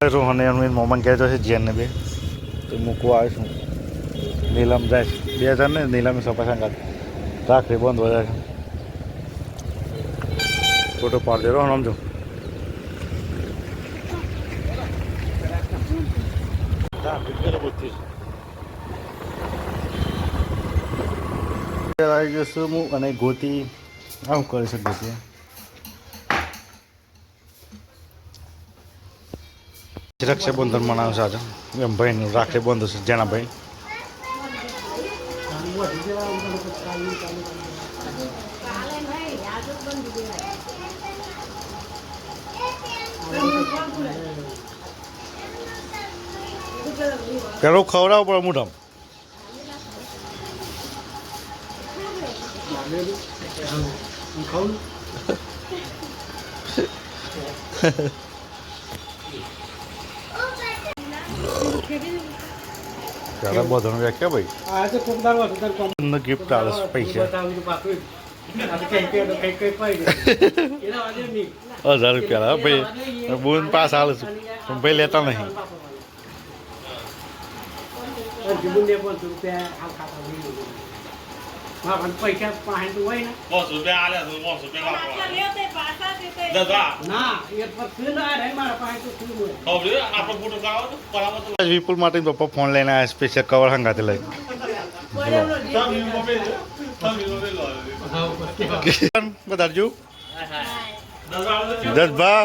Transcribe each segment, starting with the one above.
રોહને મોમન કહેતો છે જેને બે તો મૂકવા આવીશું નીલમ જાય 2 જણ ને નીલમ સપા સંગાત રાખડી બંધ હોય છે ફોટો પાડી દે રોહન સમજો આવી ગયો છું હું અને ગોતી આવું કરે છે ગોતી રક્ષાબંધન મનાવે છે આજે એમ ભાઈનું રાખડી બંધ છે જેના ભાઈ પેલો ખવડાવ પડે મોઢામ ત્યારે બધાને વ્યાખ્યા ભાઈ ગિફ્ટ આવે પૈસા 1000 રૂપિયા ભાઈ બોન પાસ આવે છે પણ ભાઈ લેતા નહીં વિપુલ માટે પપ્પા ફોન લઈને આવ્યા સ્પેશિયલ કવર હંગાતે લઈ બતાડજો 10 ભા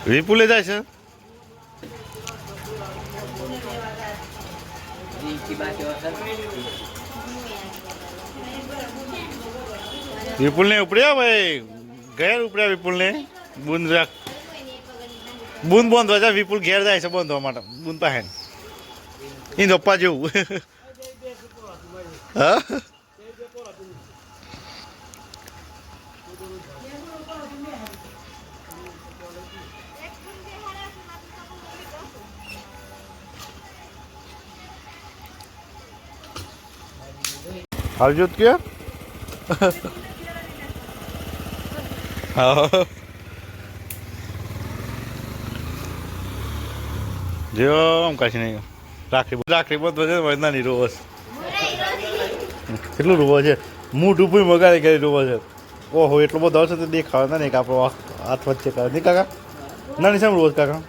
વિપુલે જાય છે વિપુલ ને ઉપડ્યા ભાઈ ઘેર ઉપડ્યા વિપુલ ને બુંદ રાખ બુંદ બંધ હોય વિપુલ ઘેર જાય છે બંધવા માટે બુંદ પાસે એ પપ્પા જેવું હા હરજોત કે હા જો આમ કાશી નહીં રાખડી બંધ વધે નાની રોવો છે કેટલું રોવો છે મોઢું પણ મગાડી કરી રોવો છે ઓહો એટલો બધો આવશે તો દેખાવ નહીં કે આપણો હાથ વચ્ચે કરે નહીં કાકા નાની સામે રોજ કાકા